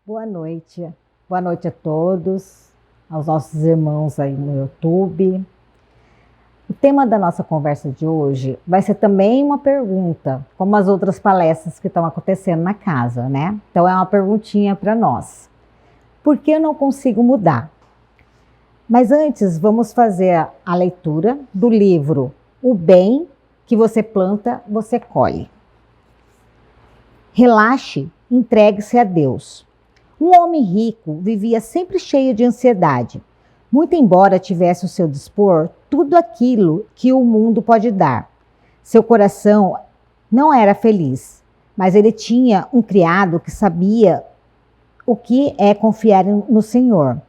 Boa noite. Boa noite a todos, aos nossos irmãos aí no YouTube. O tema da nossa conversa de hoje vai ser também uma pergunta, como as outras palestras que estão acontecendo na casa, né? Então é uma perguntinha para nós. Por que eu não consigo mudar? Mas antes, vamos fazer a leitura do livro O Bem que você planta, você colhe. Relaxe, entregue-se a Deus. Um homem rico vivia sempre cheio de ansiedade, muito embora tivesse ao seu dispor tudo aquilo que o mundo pode dar. Seu coração não era feliz, mas ele tinha um criado que sabia o que é confiar no Senhor.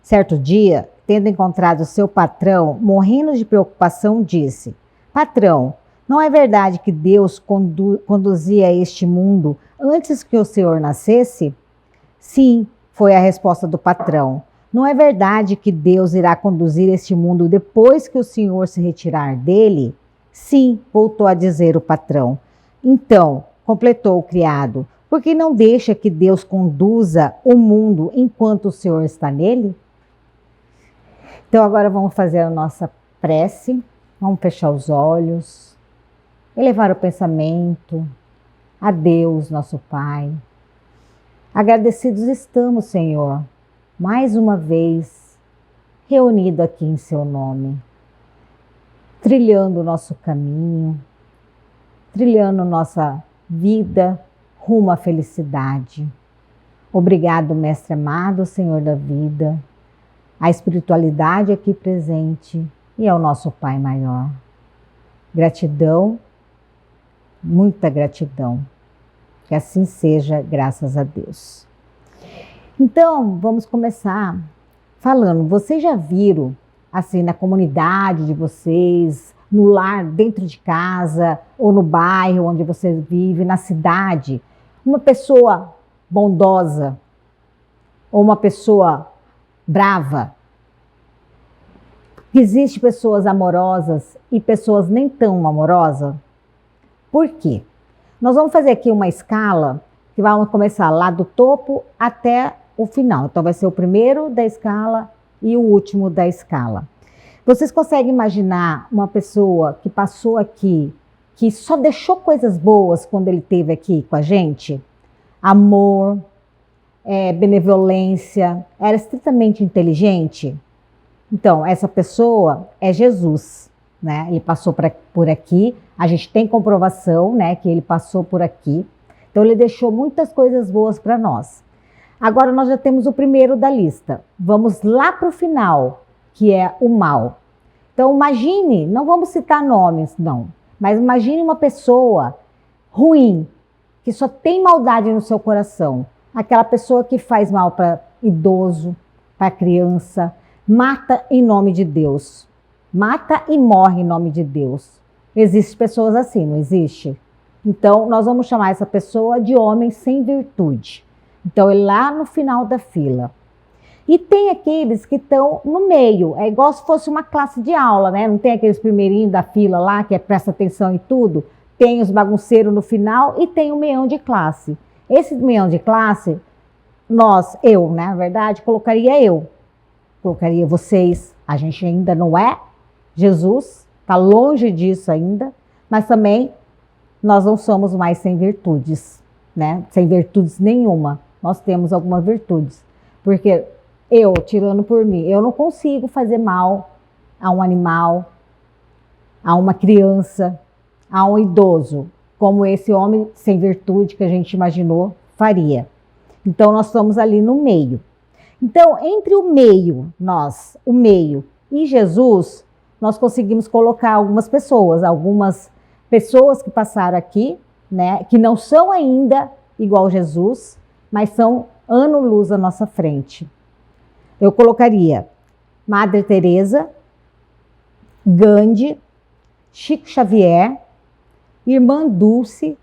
Certo dia, tendo encontrado seu patrão, morrendo de preocupação, disse: Patrão, não é verdade que Deus conduzia este mundo antes que o Senhor nascesse? Sim, foi a resposta do patrão. Não é verdade que Deus irá conduzir este mundo depois que o Senhor se retirar dele? Sim, voltou a dizer o patrão. Então, completou o criado, por que não deixa que Deus conduza o mundo enquanto o Senhor está nele? Então agora vamos fazer a nossa prece, vamos fechar os olhos, elevar o pensamento a Deus, nosso Pai. Agradecidos estamos, Senhor, mais uma vez reunido aqui em seu nome, trilhando o nosso caminho, trilhando nossa vida rumo à felicidade. Obrigado, Mestre amado, Senhor da vida, a espiritualidade aqui presente e ao nosso Pai maior. Gratidão, muita gratidão. Que assim seja, graças a Deus. Então, vamos começar falando. Vocês já viram, assim, na comunidade de vocês, no lar, dentro de casa, ou no bairro onde você vive, na cidade, uma pessoa bondosa ou uma pessoa brava? Existem pessoas amorosas e pessoas nem tão amorosas? Por quê? Nós vamos fazer aqui uma escala que vai começar lá do topo até o final. Então vai ser o primeiro da escala e o último da escala. Vocês conseguem imaginar uma pessoa que passou aqui, que só deixou coisas boas quando ele esteve aqui com a gente? Amor, benevolência, era estritamente inteligente? Então, essa pessoa é Jesus, né? Ele passou por aqui. A gente tem comprovação, né, que ele passou por aqui. Então, ele deixou muitas coisas boas para nós. Agora, nós já temos o primeiro da lista. Vamos lá para o final, que é o mal. Então, imagine, não vamos citar nomes, não. Mas imagine uma pessoa ruim, que só tem maldade no seu coração. Aquela pessoa que faz mal para idoso, para criança, mata em nome de Deus. Mata e morre em nome de Deus. Existem pessoas assim, não existe? Então, nós vamos chamar essa pessoa de homem sem virtude. Então, ele lá no final da fila. E tem aqueles que estão no meio. É igual se fosse uma classe de aula, né? Não tem aqueles primeirinhos da fila lá, que presta atenção em tudo? Tem os bagunceiros no final e tem o meião de classe. Esse meião de classe, eu, né? Na verdade, colocaria eu. Colocaria vocês. A gente ainda não é Jesus. Está longe disso ainda, mas também nós não somos mais sem virtudes, né? Sem virtudes nenhuma. Nós temos algumas virtudes. Porque eu, tirando por mim, eu não consigo fazer mal a um animal, a uma criança, a um idoso, como esse homem sem virtude que a gente imaginou faria. Então, nós estamos ali no meio. Então, entre o meio e Jesus, nós conseguimos colocar algumas pessoas que passaram aqui, né, que não são ainda igual Jesus, mas são ano-luz à nossa frente. Eu colocaria Madre Teresa, Gandhi, Chico Xavier, Irmã Dulce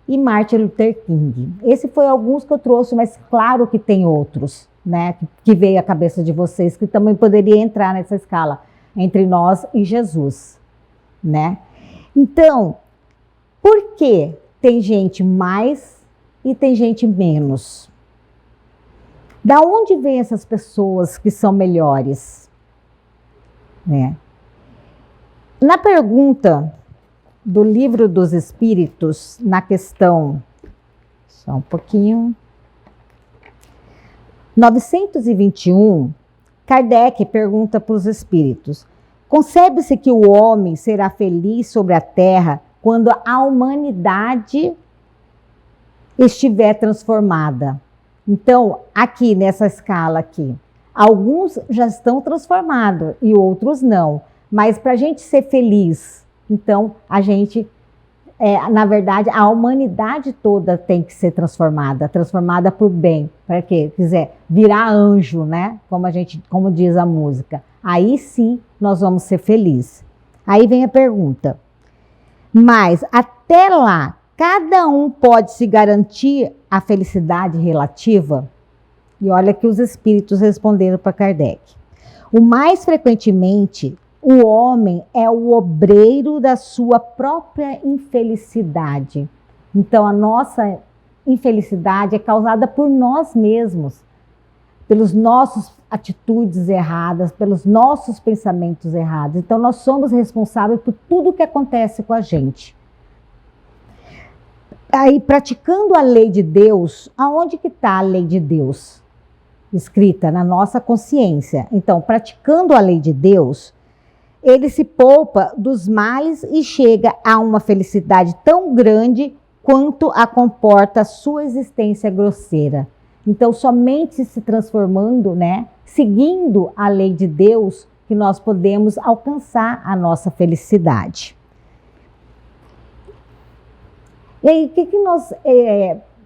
e Martin Luther King. Esse foi alguns que eu trouxe, mas claro que tem outros, né, que veio à cabeça de vocês, que também poderia entrar nessa escala entre nós e Jesus, né? Então, por que tem gente mais e tem gente menos? Da onde vêm essas pessoas que são melhores? Né? Na pergunta do Livro dos Espíritos, na questão, só um pouquinho, 921, Kardec pergunta para os espíritos: concebe-se que o homem será feliz sobre a Terra quando a humanidade estiver transformada? Então, aqui nessa escala aqui, alguns já estão transformados e outros não. Mas para a gente ser feliz, então a gente, na verdade, a humanidade toda tem que ser transformada para o bem. Para quê? Quiser virar anjo, né? Como diz a música. Aí sim nós vamos ser felizes. Aí vem a pergunta: mas até lá, cada um pode se garantir a felicidade relativa? E olha que os espíritos responderam para Kardec. O mais frequentemente, o homem é o obreiro da sua própria infelicidade. Então, a nossa infelicidade é causada por nós mesmos, pelas nossas atitudes erradas, pelos nossos pensamentos errados. Então, nós somos responsáveis por tudo que acontece com a gente. Aí, praticando a lei de Deus, aonde que está a lei de Deus? Escrita na nossa consciência. Então, praticando a lei de Deus, ele se poupa dos males e chega a uma felicidade tão grande quanto a comporta a sua existência grosseira. Então, somente se transformando, né, seguindo a lei de Deus, que nós podemos alcançar a nossa felicidade. E aí, o que nós...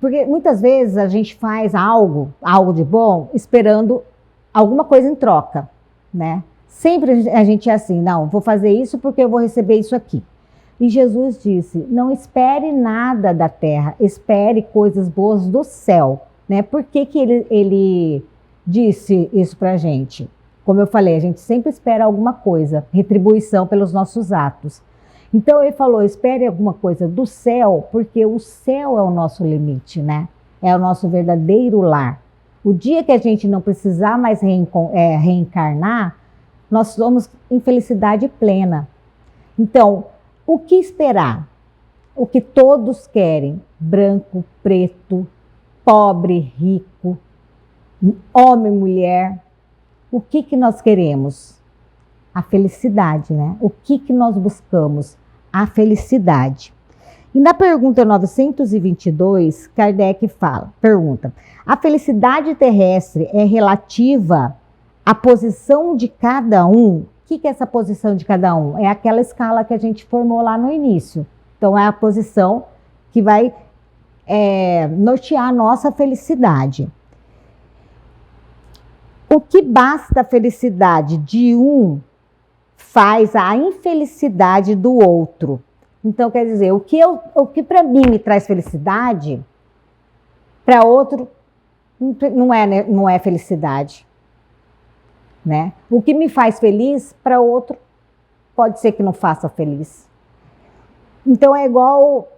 porque muitas vezes a gente faz algo de bom, esperando alguma coisa em troca, né? Sempre a gente é assim: não, vou fazer isso porque eu vou receber isso aqui. E Jesus disse: não espere nada da terra, espere coisas boas do céu, né? Por que ele disse isso pra gente? Como eu falei, a gente sempre espera alguma coisa, retribuição pelos nossos atos. Então ele falou: espere alguma coisa do céu, porque o céu é o nosso limite, né? É o nosso verdadeiro lar. O dia que a gente não precisar mais reencarnar, nós somos em felicidade plena. Então, o que esperar? O que todos querem: branco, preto, pobre, rico, homem, mulher. O que nós queremos? A felicidade, né? O que nós buscamos? A felicidade. E na pergunta 922, Kardec pergunta: a felicidade terrestre é relativa à posição de cada um? O que é essa posição de cada um? É aquela escala que a gente formou lá no início. Então, é a posição que vai nortear a nossa felicidade. O que basta a felicidade de um faz a infelicidade do outro. Então, quer dizer, o que para mim me traz felicidade, para outro não é felicidade, né? O que me faz feliz, para outro pode ser que não faça feliz. Então, é igual,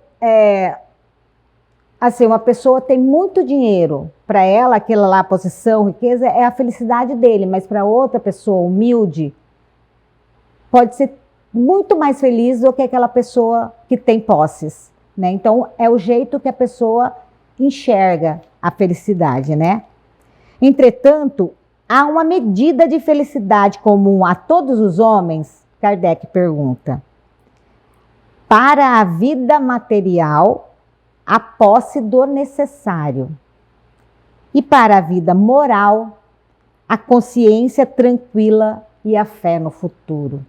assim, uma pessoa tem muito dinheiro, para ela, aquela lá, posição, riqueza, é a felicidade dele, mas para outra pessoa humilde, pode ser muito mais feliz do que aquela pessoa que tem posses, né? Então, é o jeito que a pessoa enxerga a felicidade, né? Entretanto, há uma medida de felicidade comum a todos os homens? Kardec pergunta. Para a vida material, a posse do necessário. E para a vida moral, a consciência tranquila e a fé no futuro.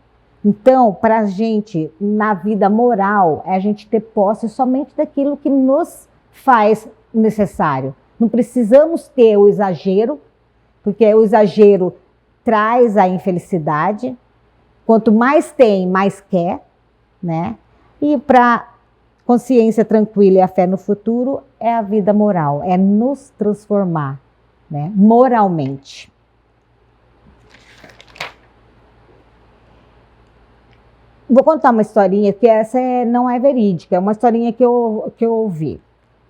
Então, para a gente, na vida moral, é a gente ter posse somente daquilo que nos faz necessário. Não precisamos ter o exagero, porque o exagero traz a infelicidade. Quanto mais tem, mais quer, né? E para consciência tranquila e a fé no futuro é a vida moral, é nos transformar, né, moralmente. Vou contar uma historinha que essa não é verídica, é uma historinha que eu ouvi.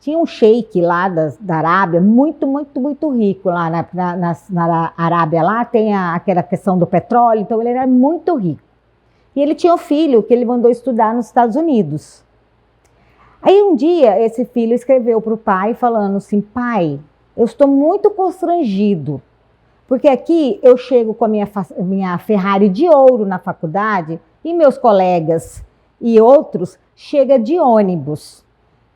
tinha um sheik lá da Arábia, muito, muito, muito rico. Lá na Arábia lá tem aquela questão do petróleo, então ele era muito rico. E ele tinha um filho que ele mandou estudar nos Estados Unidos. Aí um dia esse filho escreveu para o pai falando assim: pai, eu estou muito constrangido, porque aqui eu chego com a minha Ferrari de ouro na faculdade e meus colegas e outros chegam de ônibus.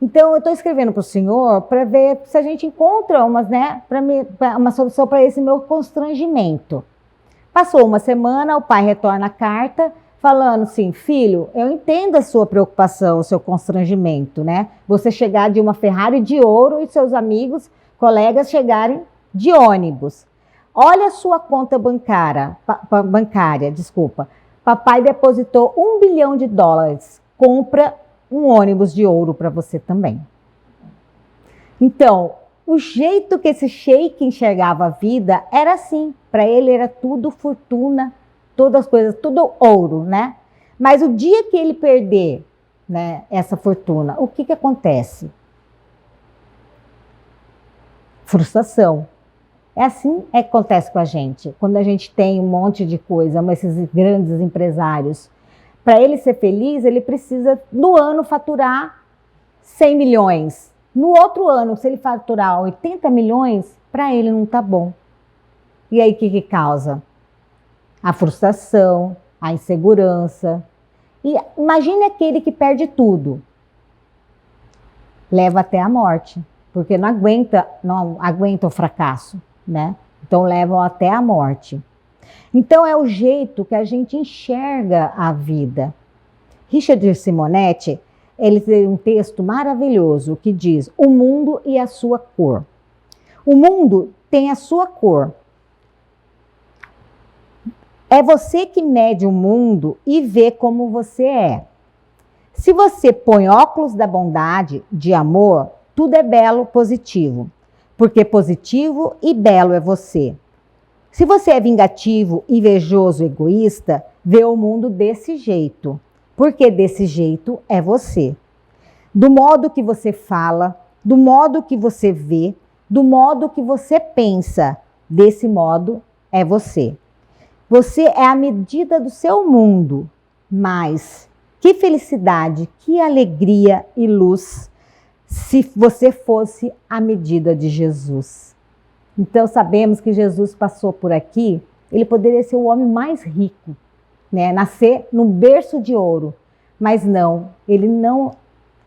Então eu estou escrevendo para o senhor para ver se a gente encontra uma solução para esse meu constrangimento. Passou uma semana, o pai retorna a carta falando assim: filho, eu entendo a sua preocupação, o seu constrangimento, né? Você chegar de uma Ferrari de ouro e seus amigos, colegas chegarem de ônibus. Olha a sua conta bancária, desculpa. Papai depositou $1 bilhão. Compra um ônibus de ouro para você também. Então, o jeito que esse sheik enxergava a vida era assim. Para ele era tudo fortuna, todas as coisas, tudo ouro, né? Mas o dia que ele perder, né, essa fortuna, o que acontece? Frustração. É assim que acontece com a gente. Quando a gente tem um monte de coisa, esses grandes empresários, para ele ser feliz, ele precisa no ano faturar 100 milhões. No outro ano, se ele faturar 80 milhões, para ele não está bom. E aí o que causa? A frustração, a insegurança. E imagine aquele que perde tudo. Leva até a morte, porque não aguenta o fracasso, né? Então levam até a morte. Então é o jeito que a gente enxerga a vida. Richard Simonetti, ele tem um texto maravilhoso que diz: o mundo e a sua cor. O mundo tem a sua cor. É você que mede o mundo e vê como você é. Se você põe óculos da bondade, de amor, tudo é belo, positivo. Porque positivo e belo é você. Se você é vingativo, invejoso, egoísta, vê o mundo desse jeito. Porque desse jeito é você. Do modo que você fala, do modo que você vê, do modo que você pensa, desse modo é você. Você é a medida do seu mundo, mas que felicidade, que alegria e luz se você fosse a medida de Jesus. Então sabemos que Jesus passou por aqui, ele poderia ser o homem mais rico, né? Nascer num berço de ouro, mas não, ele não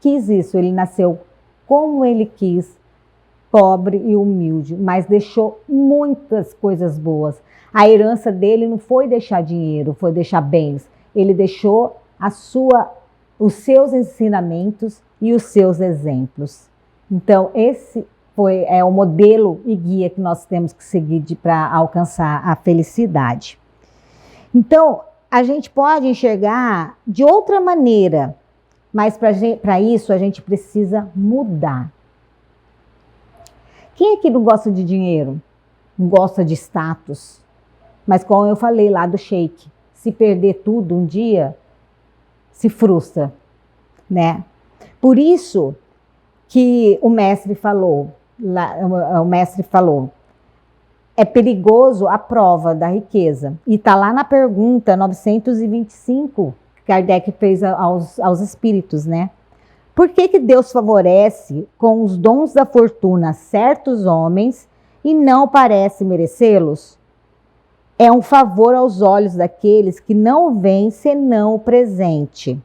quis isso, ele nasceu como ele quis, pobre e humilde, mas deixou muitas coisas boas. A herança dele não foi deixar dinheiro, foi deixar bens. Ele deixou os seus ensinamentos e os seus exemplos. Então, esse é o modelo e guia que nós temos que seguir para alcançar a felicidade. Então, a gente pode enxergar de outra maneira, mas para isso a gente precisa mudar. Quem aqui não gosta de dinheiro? Não gosta de status? Mas como eu falei lá do sheik, se perder tudo um dia, se frustra, né? Por isso que o mestre falou, é perigoso a prova da riqueza. E está lá na pergunta 925, que Kardec fez aos espíritos, né? Por que Deus favorece com os dons da fortuna certos homens e não parece merecê-los? É um favor aos olhos daqueles que não veem senão o presente.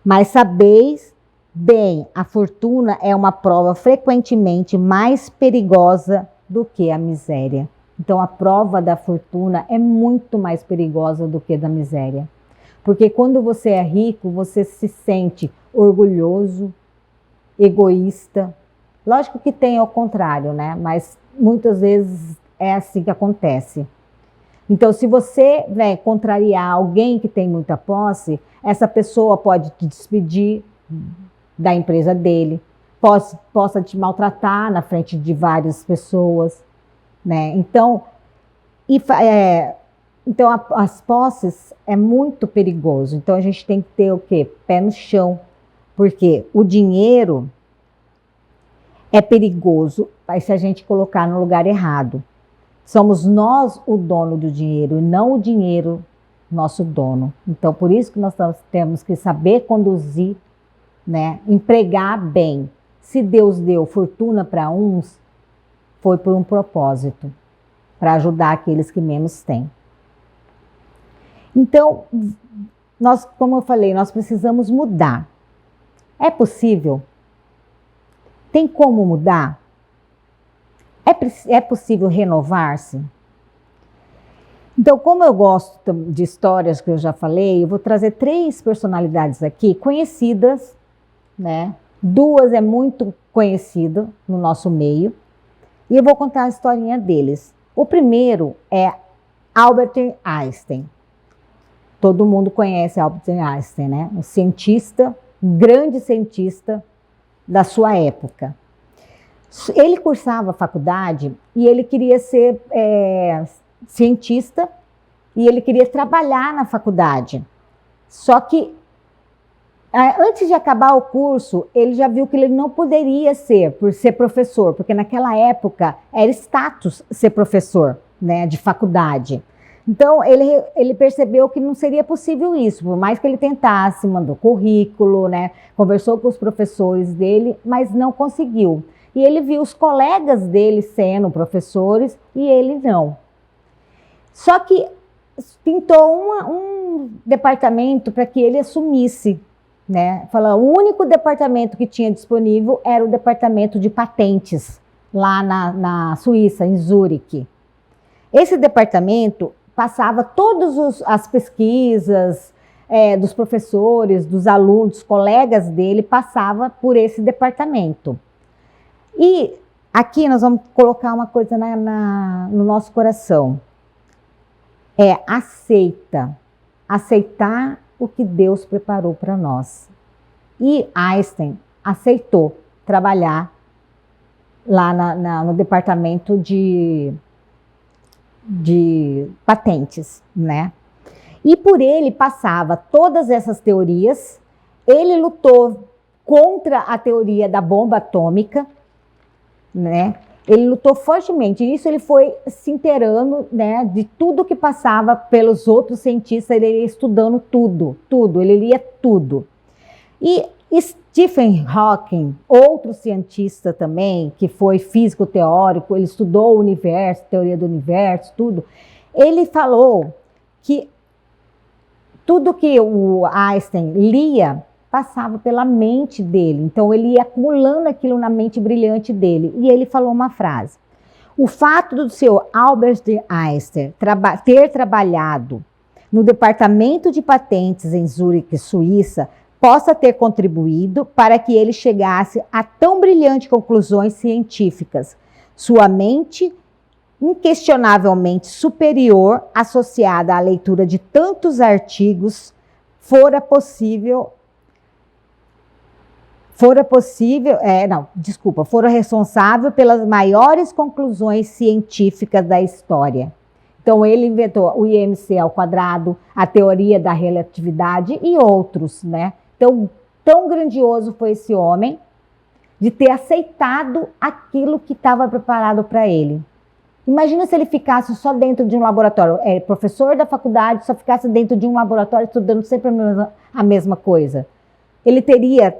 Mas sabeis bem, a fortuna é uma prova frequentemente mais perigosa do que a miséria. Então a prova da fortuna é muito mais perigosa do que da miséria. Porque quando você é rico, você se sente orgulhoso, egoísta. Lógico que tem ao contrário, né? Mas muitas vezes é assim que acontece. Então, se você contrariar alguém que tem muita posse, essa pessoa pode te despedir da empresa dele, possa te maltratar na frente de várias pessoas, né? Então, as posses é muito perigoso. Então, a gente tem que ter o quê? Pé no chão. Porque o dinheiro é perigoso, mas se a gente colocar no lugar errado. Somos nós o dono do dinheiro e não o dinheiro nosso dono. Então, por isso que nós temos que saber conduzir, né? Empregar bem. Se Deus deu fortuna para uns, foi por um propósito, para ajudar aqueles que menos têm. Então, nós, como eu falei, nós precisamos mudar. É possível? Tem como mudar? É possível renovar-se? Então, como eu gosto de histórias que eu já falei, eu vou trazer 3 personalidades aqui conhecidas, né? 2 é muito conhecido no nosso meio, e eu vou contar a historinha deles. O primeiro é Albert Einstein. Todo mundo conhece Albert Einstein, né? Um cientista, um grande cientista da sua época. Ele cursava faculdade e ele queria ser cientista e ele queria trabalhar na faculdade. Só que, antes de acabar o curso, ele já viu que ele não poderia por ser professor, porque naquela época era status ser professor, né, de faculdade. Então, ele percebeu que não seria possível isso, por mais que ele tentasse, mandou currículo, né, conversou com os professores dele, mas não conseguiu. E ele viu os colegas dele sendo professores e ele não. Só que pintou um departamento para que ele assumisse, né? Falou, o único departamento que tinha disponível era o departamento de patentes, lá na Suíça, em Zurique. Esse departamento passava todas as pesquisas dos professores, dos alunos, dos colegas dele, passava por esse departamento. E aqui nós vamos colocar uma coisa no nosso coração. Aceitar o que Deus preparou para nós. E Einstein aceitou trabalhar lá no departamento de patentes, né? E por ele passava todas essas teorias. Ele lutou contra a teoria da bomba atômica, né? Ele lutou fortemente, e isso ele foi se inteirando, né, de tudo que passava pelos outros cientistas, ele ia estudando tudo, ele lia tudo. E Stephen Hawking, outro cientista também, que foi físico teórico, ele estudou o universo, teoria do universo, tudo, ele falou que tudo que o Einstein lia passava pela mente dele, então ele ia acumulando aquilo na mente brilhante dele, e ele falou uma frase: o fato do senhor Albert Einstein ter trabalhado no departamento de patentes em Zurique, Suíça, possa ter contribuído para que ele chegasse a tão brilhantes conclusões científicas. Sua mente, inquestionavelmente superior, associada à leitura de tantos artigos, fora responsável pelas maiores conclusões científicas da história. Então, ele inventou o IMC ao quadrado, a teoria da relatividade e outros, né? Então, tão grandioso foi esse homem de ter aceitado aquilo que estava preparado para ele. Imagina se ele ficasse só dentro de um laboratório, professor da faculdade, só ficasse dentro de um laboratório estudando sempre a mesma coisa. Ele teria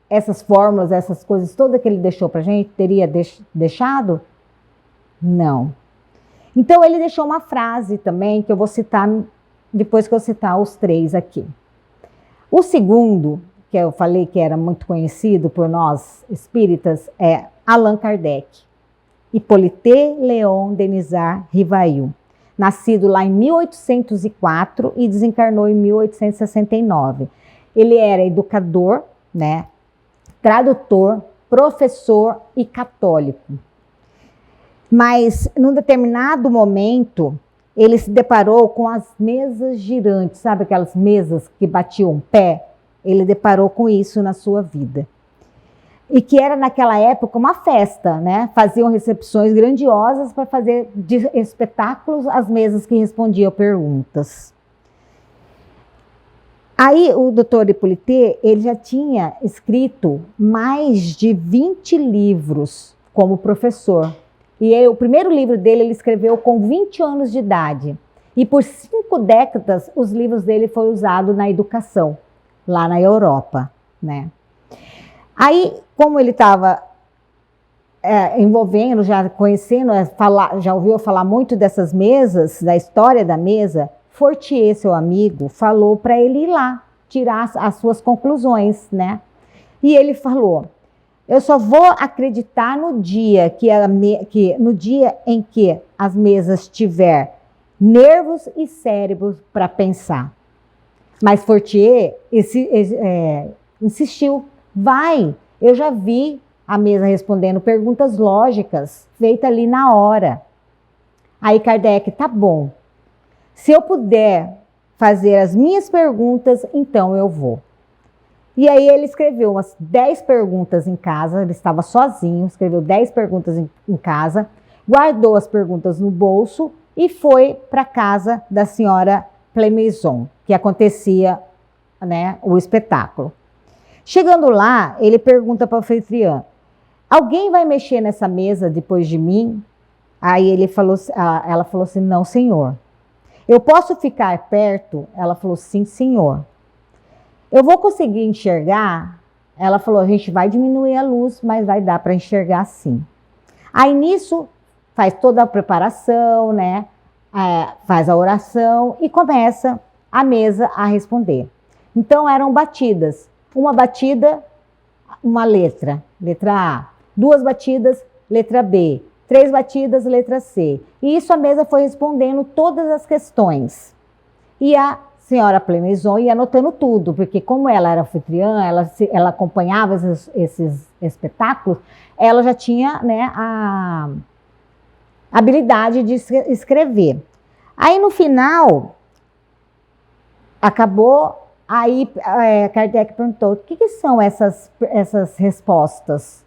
essas fórmulas, essas coisas todas que ele deixou para a gente, teria deixado? Não. Então, ele deixou uma frase também, que eu vou citar depois que eu citar os 3 aqui. O segundo, que eu falei que era muito conhecido por nós espíritas, é Allan Kardec. Hippolyte Léon Denisard Rivail. Nascido lá em 1804 e desencarnou em 1869. Ele era educador, né? Tradutor, professor e católico. Mas, num determinado momento, ele se deparou com as mesas girantes, sabe aquelas mesas que batiam pé? Ele deparou com isso na sua vida. E que era, naquela época, uma festa, né? Faziam recepções grandiosas para fazer de espetáculos as mesas que respondiam perguntas. Aí o doutor Hippolyte, ele já tinha escrito mais de 20 livros como professor. E o primeiro livro dele ele escreveu com 20 anos de idade. E por 5 décadas os livros dele foram usados na educação, lá na Europa, né? Aí, como ele estava envolvendo, já conhecendo, já ouviu falar muito dessas mesas, da história da mesa, Fortier, seu amigo, falou para ele ir lá, tirar as suas conclusões, né? E ele falou, eu só vou acreditar no dia no dia em que as mesas tiver nervos e cérebros para pensar. Mas Fortier insistiu, vai, eu já vi a mesa respondendo perguntas lógicas, feitas ali na hora. Aí Kardec, tá bom, se eu puder fazer as minhas perguntas, então eu vou. E aí ele escreveu umas 10 perguntas em casa, ele estava sozinho, escreveu 10 perguntas em casa, guardou as perguntas no bolso e foi para a casa da senhora Plémaison, que acontecia, né, o espetáculo. Chegando lá, ele pergunta para o anfitriã, alguém vai mexer nessa mesa depois de mim? Aí ela falou assim, não, senhor. Eu posso ficar perto? Ela falou, sim, senhor. Eu vou conseguir enxergar? Ela falou, a gente vai diminuir a luz, mas vai dar para enxergar sim. Aí nisso, faz toda a preparação, né? Faz a oração e começa a mesa a responder. Então eram batidas. Uma batida, uma letra A. 2 batidas, letra B. 3 batidas, letra C. E isso a mesa foi respondendo todas as questões. E a senhora Plémaison ia anotando tudo, porque como ela era anfitriã, ela acompanhava esses espetáculos, ela já tinha, né, a habilidade de escrever. Aí no final, acabou, aí Kardec perguntou, o que são essas respostas,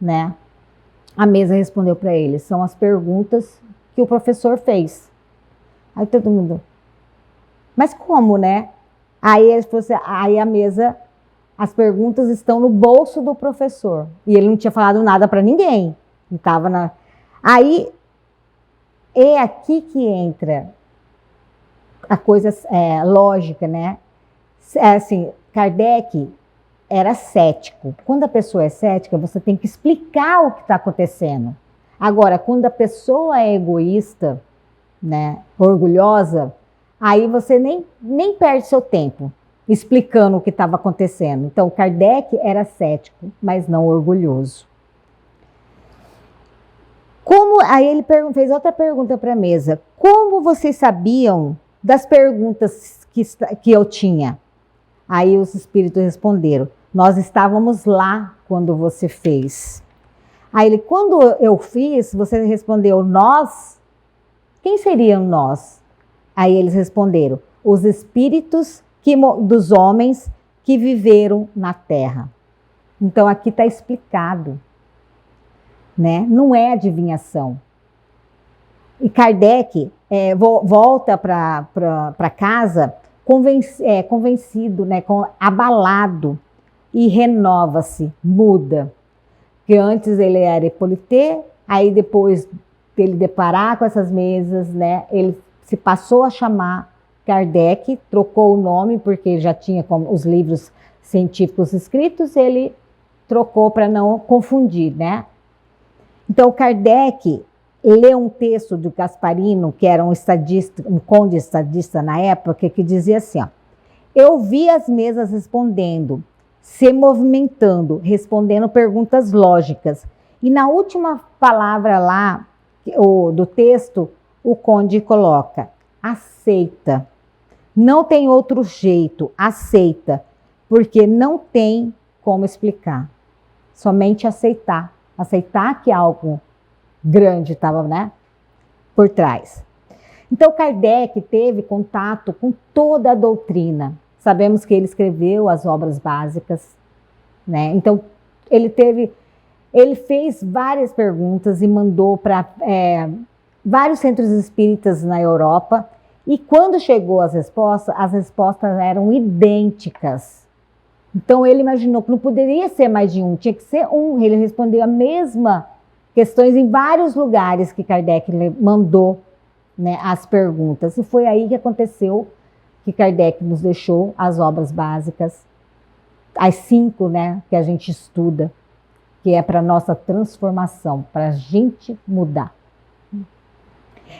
né? A mesa respondeu para ele, são as perguntas que o professor fez. Aí todo mundo, mas como, né? Aí ele falou assim, aí a mesa, as perguntas estão no bolso do professor. E ele não tinha falado nada para ninguém. Aí é aqui que entra a coisa lógica, né? Assim, Kardec era cético. Quando a pessoa é cética, você tem que explicar o que está acontecendo. Agora, quando a pessoa é egoísta, né, orgulhosa, aí você nem perde seu tempo explicando o que estava acontecendo. Então, Kardec era cético, mas não orgulhoso. Aí ele fez outra pergunta para a mesa. Como vocês sabiam das perguntas que eu tinha? Aí os espíritos responderam, nós estávamos lá quando você fez. Aí ele, quando eu fiz, você respondeu, nós? Quem seriam nós? Aí eles responderam, os espíritos dos homens que viveram na Terra. Então aqui está explicado, né? Não é adivinhação. E Kardec volta para casa convencido, né, abalado, e renova-se, muda. Porque antes ele era Hippolyte, aí depois dele deparar com essas mesas, né, ele se passou a chamar Kardec, trocou o nome, porque já tinha os livros científicos escritos, ele trocou para não confundir, né? Então, Kardec leu um texto do Gasparino, que era um conde estadista na época, que dizia assim, ó, eu vi as mesas respondendo, se movimentando, respondendo perguntas lógicas. E na última palavra lá do texto, o conde coloca, aceita. Não tem outro jeito, aceita, porque não tem como explicar. Somente aceitar. Aceitar que algo grande estava, né, por trás. Então, Kardec teve contato com toda a doutrina. Sabemos que ele escreveu as obras básicas, né? Então, ele fez várias perguntas e mandou para vários centros espíritas na Europa E quando chegou as respostas eram idênticas. Então ele imaginou que não poderia ser mais de um, tinha que ser um. Ele respondeu a mesma questões em vários lugares que Kardec mandou, né, as perguntas. E foi aí que aconteceu que Kardec nos deixou as obras básicas, as 5, né, que a gente estuda, que é para nossa transformação, para a gente mudar.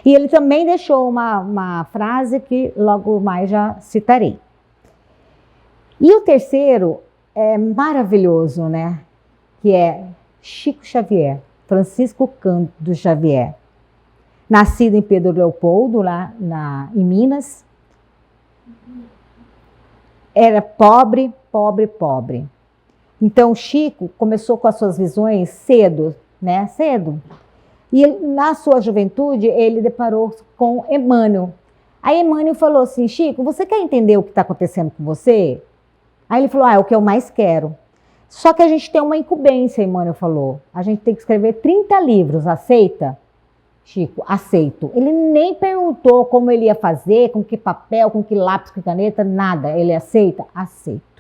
E ele também deixou uma frase que logo mais já citarei. E o terceiro é maravilhoso, né? Que é Chico Xavier, Francisco Cândido Xavier. Nascido em Pedro Leopoldo, lá em Minas. Era pobre, pobre, pobre. Então Chico começou com as suas visões cedo, né? Cedo. E na sua juventude, ele deparou com Emmanuel. Aí Emmanuel falou assim, Chico, você quer entender o que está acontecendo com você? Aí ele falou, é o que eu mais quero. Só que a gente tem uma incumbência, Emmanuel falou. A gente tem que escrever 30 livros, aceita? Chico, aceito. Ele nem perguntou como ele ia fazer, com que papel, com que lápis, com caneta, nada. Ele aceita? Aceito.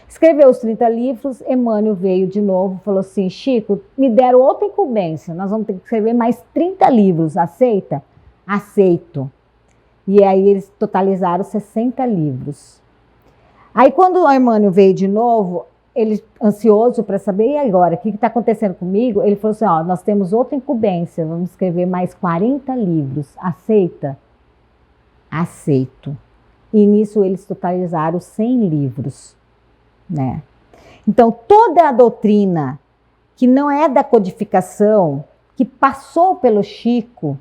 Escreveu os 30 livros, Emmanuel veio de novo e falou assim, Chico, me deram outra incumbência, nós vamos ter que escrever mais 30 livros, aceita? Aceito. E aí eles totalizaram 60 livros. Aí quando o Emmanuel veio de novo, ele ansioso para saber, e agora, o que está acontecendo comigo? Ele falou assim, ó, nós temos outra incumbência, vamos escrever mais 40 livros, aceita? Aceito. E nisso eles totalizaram 100 livros. Né? Então, toda a doutrina que não é da codificação, que passou pelo Chico,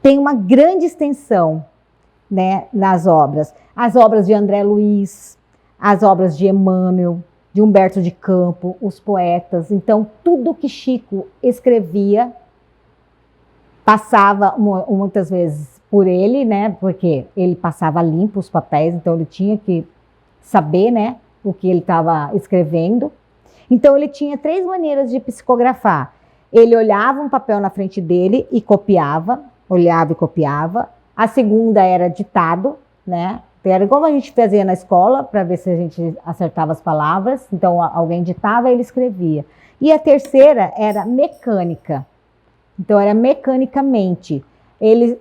tem uma grande extensão, né, nas obras. As obras de André Luiz, as obras de Emmanuel, de Humberto de Campos, os poetas. Então, tudo que Chico escrevia passava muitas vezes por ele, né, porque ele passava limpo os papéis, então ele tinha que saber, né, o que ele estava escrevendo. Então ele tinha 3 maneiras de psicografar. Ele olhava um papel na frente dele e copiava, olhava e copiava. A segunda era ditado, né? Era como a gente fazia na escola, para ver se a gente acertava as palavras. Então alguém ditava e ele escrevia. E a terceira era mecânica. Então era mecanicamente.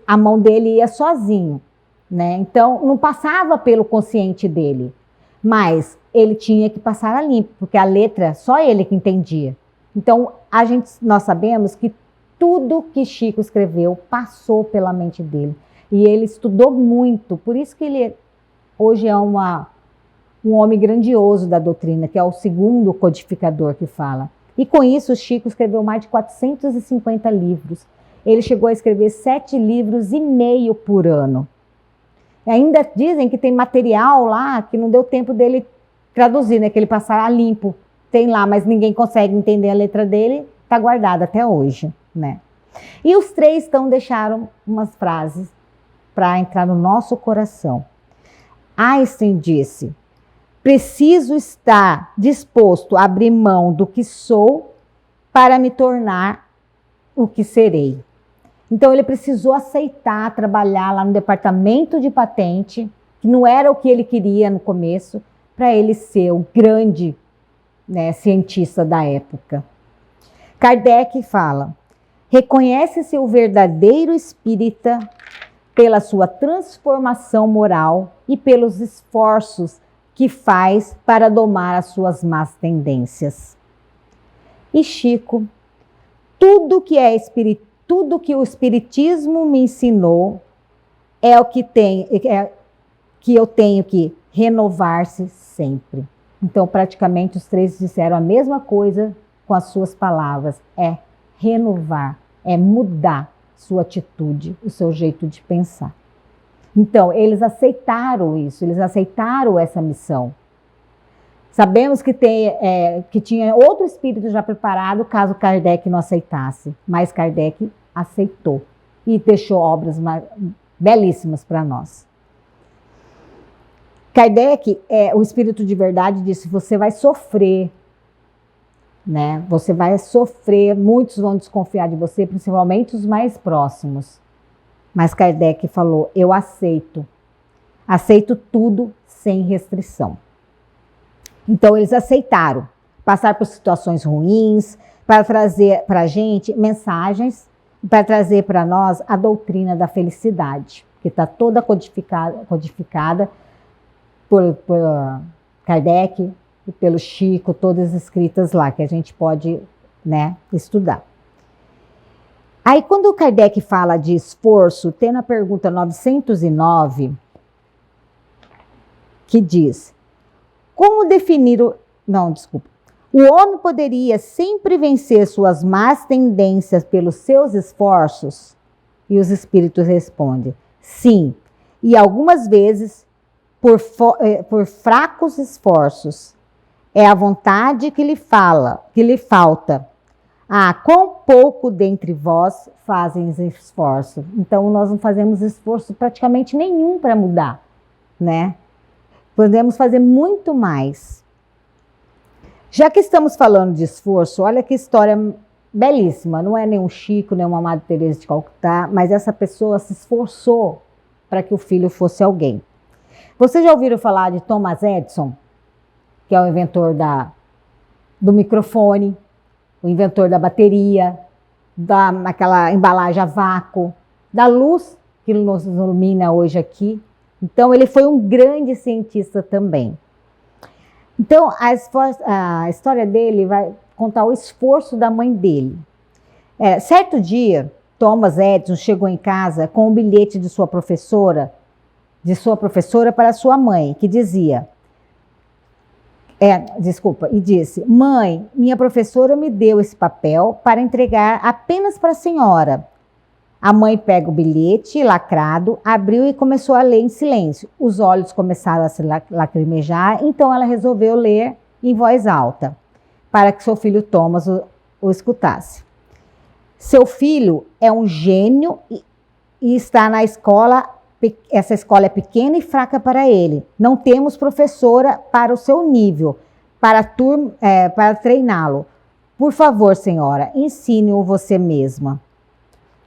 A mão dele ia sozinho, né? Então não passava pelo consciente dele. Mas ele tinha que passar a limpo, porque a letra só ele que entendia. Então, nós sabemos que tudo que Chico escreveu passou pela mente dele. E ele estudou muito, por isso que ele hoje é um homem grandioso da doutrina, que é o segundo codificador que fala. E com isso, Chico escreveu mais de 450 livros. Ele chegou a escrever 7,5 livros por ano. Ainda dizem que tem material lá que não deu tempo dele traduzir, né? Que ele passar a limpo. Tem lá, mas ninguém consegue entender a letra dele. Está guardada até hoje, né? E os 3 deixaram umas frases para entrar no nosso coração. Einstein disse, preciso estar disposto a abrir mão do que sou para me tornar o que serei. Então ele precisou aceitar trabalhar lá no departamento de patente, que não era o que ele queria no começo, para ele ser o grande, né, cientista da época. Kardec fala, reconhece-se o verdadeiro espírita pela sua transformação moral e pelos esforços que faz para domar as suas más tendências. E Chico, tudo que o Espiritismo me ensinou é o que eu tenho que renovar-se sempre. Então, praticamente, os 3 disseram a mesma coisa com as suas palavras. É renovar, é mudar sua atitude, o seu jeito de pensar. Então, eles aceitaram isso, eles aceitaram essa missão. Sabemos que tinha outro espírito já preparado caso Kardec não aceitasse, mas Kardec aceitou e deixou obras belíssimas para nós. Kardec, o espírito de verdade, disse, você vai sofrer, né? Você vai sofrer, muitos vão desconfiar de você, principalmente os mais próximos. Mas Kardec falou, eu aceito. Aceito tudo sem restrição. Então eles aceitaram passar por situações ruins, para trazer para a gente mensagens, para trazer para nós a doutrina da felicidade, que está toda codificada por Kardec e pelo Chico, todas escritas lá, que a gente pode, né, estudar. Aí quando o Kardec fala de esforço, tem na pergunta 909, que diz, como definir o... Não, desculpa. O homem poderia sempre vencer suas más tendências pelos seus esforços? E os espíritos respondem, sim, e algumas vezes por fracos esforços. É a vontade que lhe falta. Ah, quão pouco dentre vós fazem esforço. Então, nós não fazemos esforço praticamente nenhum para mudar, né? Podemos fazer muito mais. Já que estamos falando de esforço, olha que história belíssima. Não é nem um Chico, nem uma Madre Teresa de Calcutá, mas essa pessoa se esforçou para que o filho fosse alguém. Vocês já ouviram falar de Thomas Edison, que é o inventor do microfone, o inventor da bateria, daquela embalagem a vácuo, da luz que nos ilumina hoje aqui? Então, ele foi um grande cientista também. Então, a história dele vai contar o esforço da mãe dele. Certo dia, Thomas Edison chegou em casa com um bilhete de sua professora para sua mãe, que dizia, e disse, mãe, minha professora me deu esse papel para entregar apenas para a senhora. A mãe pega o bilhete lacrado, abriu e começou a ler em silêncio. Os olhos começaram a se lacrimejar, então ela resolveu ler em voz alta, para que seu filho Thomas o escutasse. Seu filho é um gênio e está na escola. Essa escola é pequena e fraca para ele. Não temos professora para o seu nível, para treiná-lo. Por favor, senhora, ensine-o você mesma.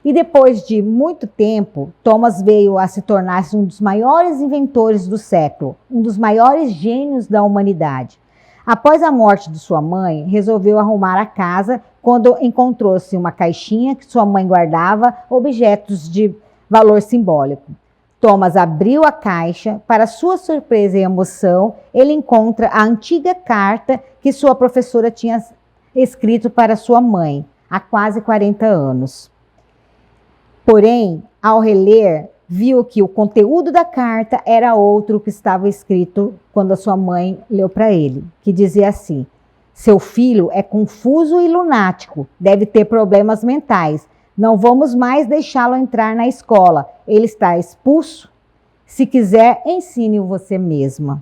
E depois de muito tempo, Thomas veio a se tornar um dos maiores inventores do século, um dos maiores gênios da humanidade. Após a morte de sua mãe, resolveu arrumar a casa quando encontrou-se uma caixinha que sua mãe guardava objetos de valor simbólico. Thomas abriu a caixa, para sua surpresa e emoção, ele encontra a antiga carta que sua professora tinha escrito para sua mãe, há quase 40 anos. Porém, ao reler, viu que o conteúdo da carta era outro que estava escrito quando a sua mãe leu para ele, que dizia assim, seu filho é confuso e lunático, deve ter problemas mentais, não vamos mais deixá-lo entrar na escola, ele está expulso. Se quiser, ensine-o você mesma.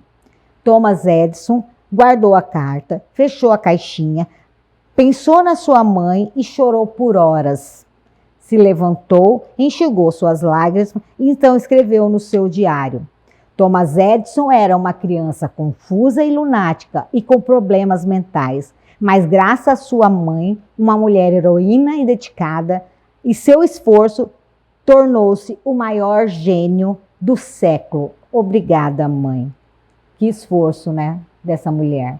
Thomas Edison guardou a carta, fechou a caixinha, pensou na sua mãe e chorou por horas. Se levantou, enxugou suas lágrimas e então escreveu no seu diário. Thomas Edison era uma criança confusa e lunática e com problemas mentais, mas graças à sua mãe, uma mulher heroína e dedicada, e seu esforço tornou-se o maior gênio do século. Obrigada, mãe. Que esforço, né, dessa mulher.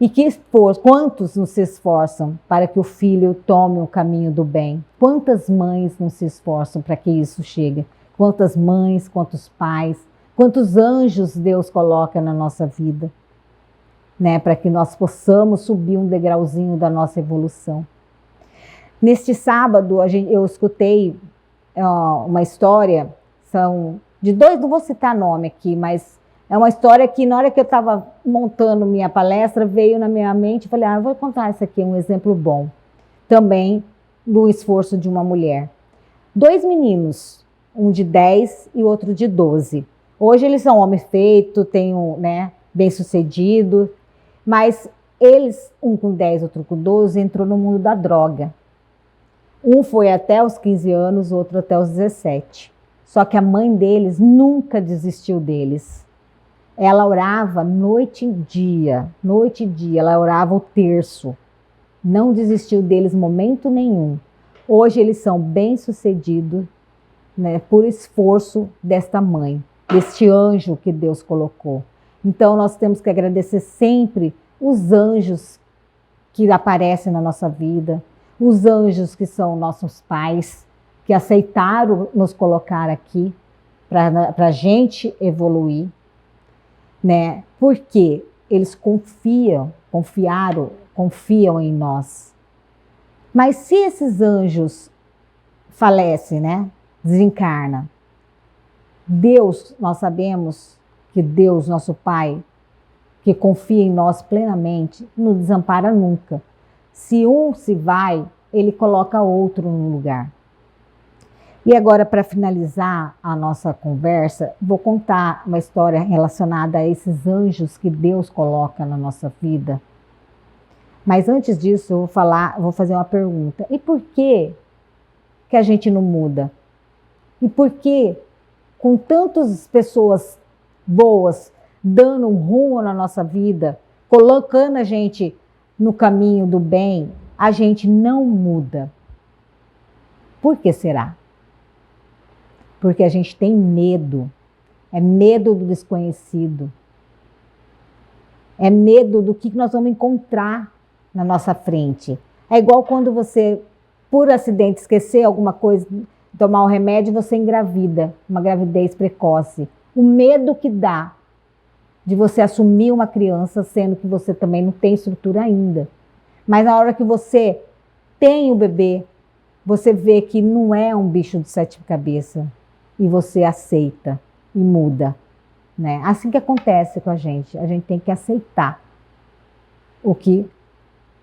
E que esforço, quantos não se esforçam para que o filho tome o caminho do bem? Quantas mães não se esforçam para que isso chegue? Quantas mães, quantos pais, quantos anjos Deus coloca na nossa vida, né? Para que nós possamos subir um degrauzinho da nossa evolução. Neste sábado, eu escutei uma história, são de dois, não vou citar nome aqui, mas é uma história que na hora que eu estava montando minha palestra, veio na minha mente, falei, eu vou contar isso aqui, um exemplo bom, também do esforço de uma mulher. Dois meninos, um de 10 e outro de 12. Hoje eles são homens feitos, bem sucedido, mas eles, um com 10, outro com 12, entrou no mundo da droga. Um foi até os 15 anos, outro até os 17. Só que a mãe deles nunca desistiu deles. Ela orava noite e dia, ela orava o terço. Não desistiu deles momento nenhum. Hoje eles são bem-sucedidos, né, por esforço desta mãe, deste anjo que Deus colocou. Então nós temos que agradecer sempre os anjos que aparecem na nossa vida, os anjos que são nossos pais, que aceitaram nos colocar aqui para a gente evoluir, né? Porque eles confiam em nós. Mas se esses anjos falecem, né? Desencarna, Deus, nós sabemos que Deus, nosso Pai, que confia em nós plenamente, não desampara nunca. Se um se vai, ele coloca outro no lugar. E agora, para finalizar a nossa conversa, vou contar uma história relacionada a esses anjos que Deus coloca na nossa vida. Mas antes disso, eu vou fazer uma pergunta. E por que a gente não muda? E por que, com tantas pessoas boas, dando um rumo na nossa vida, colocando a gente no caminho do bem, a gente não muda? Por que será? Porque a gente tem medo. É medo do desconhecido. É medo do que nós vamos encontrar na nossa frente. É igual quando você, por acidente, esquecer alguma coisa, tomar um remédio, você engravida, uma gravidez precoce. O medo que dá de você assumir uma criança, sendo que você também não tem estrutura ainda. Mas na hora que você tem o bebê, você vê que não é um bicho de 7 cabeças e você aceita e muda, né? Assim que acontece com a gente tem que aceitar o que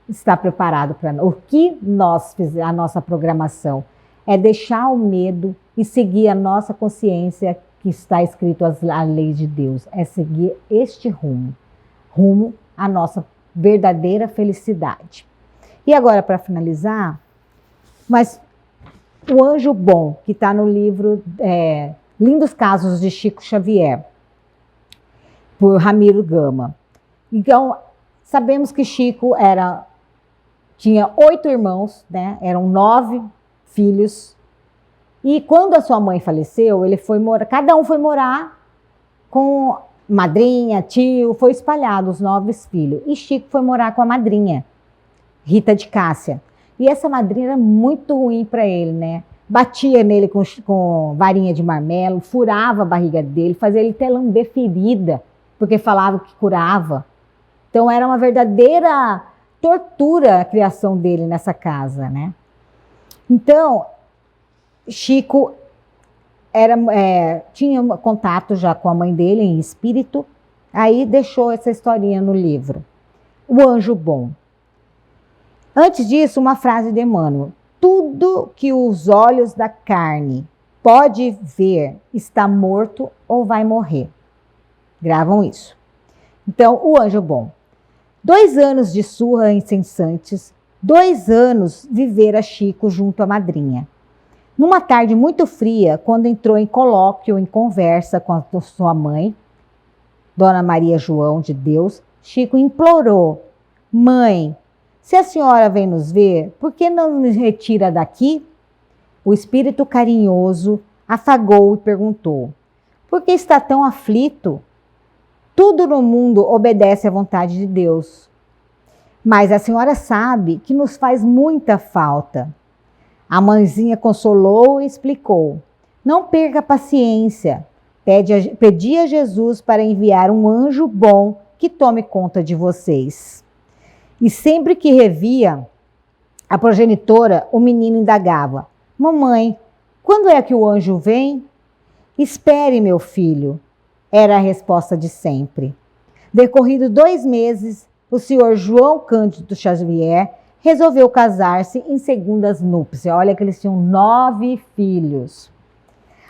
está preparado para nós. O que nós fizemos, a nossa programação é deixar o medo e seguir a nossa consciência, que está escrito a lei de Deus, é seguir este rumo à nossa verdadeira felicidade. E agora, para finalizar, mas o anjo bom, que está no livro Lindos Casos de Chico Xavier, por Ramiro Gama. Então, sabemos que Chico tinha 8 irmãos, né? Eram 9 filhos. E quando a sua mãe faleceu, cada um foi morar com madrinha, tio, foi espalhado os 9 filhos. E Chico foi morar com a madrinha, Rita de Cássia. E essa madrinha era muito ruim para ele, né? Batia nele com varinha de marmelo, furava a barriga dele, fazia ele até lamber ferida, porque falava que curava. Então era uma verdadeira tortura a criação dele nessa casa, né? Então, Chico tinha contato já com a mãe dele em espírito, aí deixou essa historinha no livro. O anjo bom. Antes disso, uma frase de Emmanuel. Tudo que os olhos da carne pode ver está morto ou vai morrer. Gravam isso. Então, o anjo bom. 2 anos de surra incessantes, 2 anos vivera Chico junto à madrinha. Numa tarde muito fria, quando entrou em colóquio, em conversa com a sua mãe, Dona Maria João de Deus, Chico implorou: Mãe, se a senhora vem nos ver, por que não nos retira daqui? O espírito carinhoso afagou e perguntou: por que está tão aflito? Tudo no mundo obedece à vontade de Deus. Mas a senhora sabe que nos faz muita falta. A mãezinha consolou e explicou: não perca a paciência. Pedi a Jesus para enviar um anjo bom que tome conta de vocês. E sempre que revia a progenitora, o menino indagava: mamãe, quando é que o anjo vem? Espere, meu filho, era a resposta de sempre. Decorrido 2 meses, o senhor João Cândido Xavier resolveu casar-se em segundas núpcias. Olha que eles tinham 9 filhos.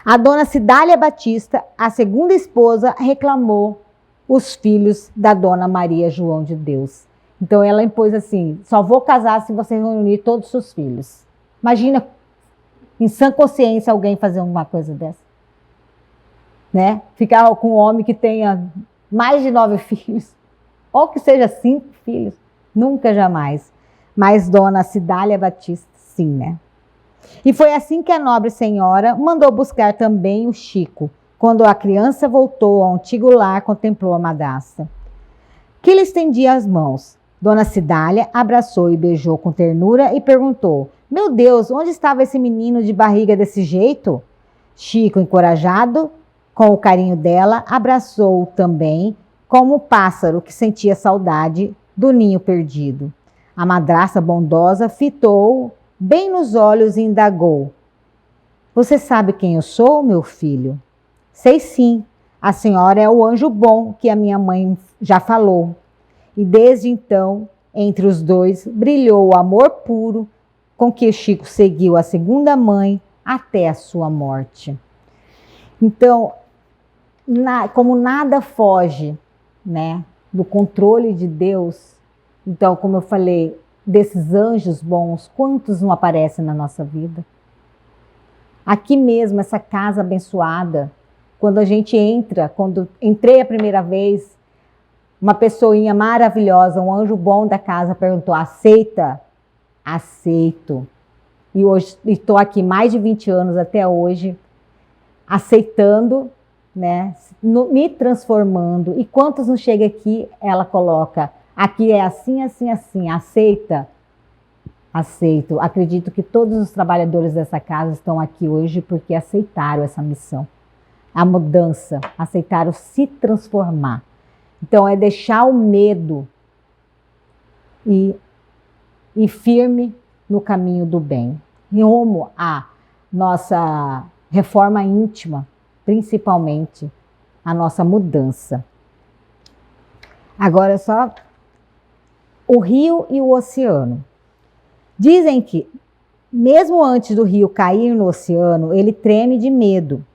A dona Cidália Batista, a segunda esposa, reclamou os filhos da dona Maria João de Deus. Então ela impôs assim: só vou casar se você reunir todos os seus filhos. Imagina, em sã consciência, alguém fazer uma coisa dessa. Né? Ficar com um homem que tenha mais de 9 filhos, ou que seja 5 filhos, nunca, jamais. Mas dona Cidália Batista, sim, né? E foi assim que a nobre senhora mandou buscar também o Chico. Quando a criança voltou ao antigo lar, contemplou a madrasta, que lhe estendia as mãos. Dona Cidália abraçou e beijou com ternura e perguntou: meu Deus, onde estava esse menino de barriga desse jeito? Chico, encorajado com o carinho dela, abraçou-o também, como o pássaro que sentia saudade do ninho perdido. A madrasta bondosa fitou bem nos olhos e indagou: você sabe quem eu sou, meu filho? Sei sim, a senhora é o anjo bom que a minha mãe já falou. E desde então, entre os dois, brilhou o amor puro com que Chico seguiu a segunda mãe até a sua morte. Então, como nada foge, né, do controle de Deus, então, como eu falei, desses anjos bons, quantos não aparecem na nossa vida? Aqui mesmo, essa casa abençoada, quando a gente entra, quando entrei a primeira vez, uma pessoinha maravilhosa, um anjo bom da casa perguntou: aceita? Aceito. E hoje estou aqui mais de 20 anos até hoje, aceitando, né, me transformando. E quantos não chega aqui, ela coloca: aqui é assim, assim, assim, aceita? Aceito. Acredito que todos os trabalhadores dessa casa estão aqui hoje porque aceitaram essa missão. A mudança, aceitaram se transformar. Então, é deixar o medo e firme no caminho do bem. Rumo à nossa reforma íntima, principalmente a nossa mudança. Agora só o rio e o oceano. Dizem que, mesmo antes do rio cair no oceano, ele treme de medo.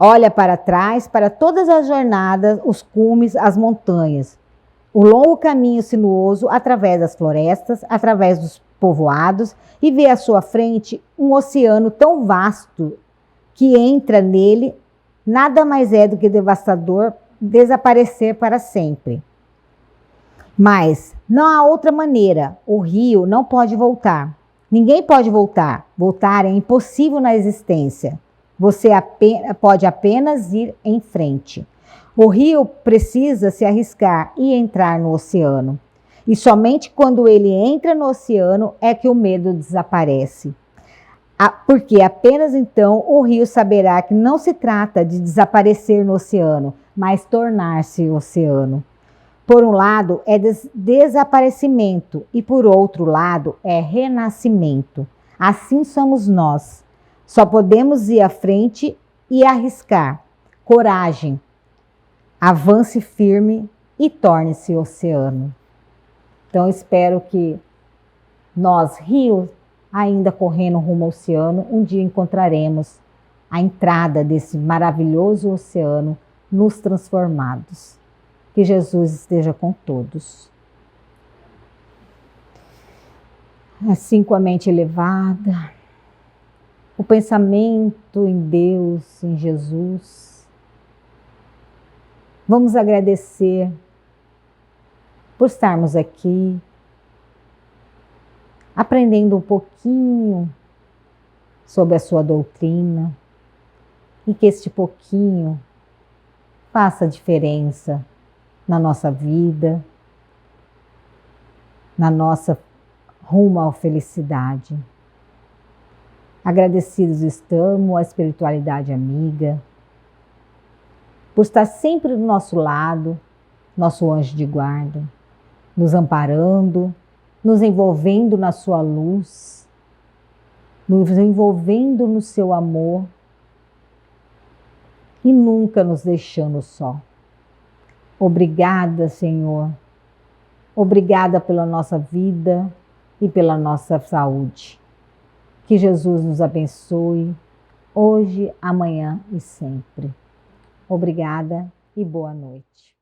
Olha para trás, para todas as jornadas, os cumes, as montanhas, o longo caminho sinuoso através das florestas, através dos povoados, e vê à sua frente um oceano tão vasto que entra nele, nada mais é do que devastador, desaparecer para sempre. Mas não há outra maneira, o rio não pode voltar. Ninguém pode voltar. Voltar é impossível na existência. Você pode apenas ir em frente. O rio precisa se arriscar e entrar no oceano. E somente quando ele entra no oceano é que o medo desaparece. Porque apenas então o rio saberá que não se trata de desaparecer no oceano, mas tornar-se oceano. Por um lado é desaparecimento e por outro lado é renascimento. Assim somos nós. Só podemos ir à frente e arriscar. Coragem. Avance firme e torne-se oceano. Então, espero que nós, rios, ainda correndo rumo ao oceano, um dia encontraremos a entrada desse maravilhoso oceano nos transformados. Que Jesus esteja com todos. Assim, com a mente elevada, o pensamento em Deus, em Jesus. Vamos agradecer por estarmos aqui, aprendendo um pouquinho sobre a sua doutrina e que este pouquinho faça diferença na nossa vida, na nossa rumo à felicidade. Agradecidos estamos à espiritualidade amiga, por estar sempre do nosso lado, nosso anjo de guarda, nos amparando, nos envolvendo na sua luz, nos envolvendo no seu amor e nunca nos deixando só. Obrigada, Senhor. Obrigada pela nossa vida e pela nossa saúde. Que Jesus nos abençoe hoje, amanhã e sempre. Obrigada e boa noite.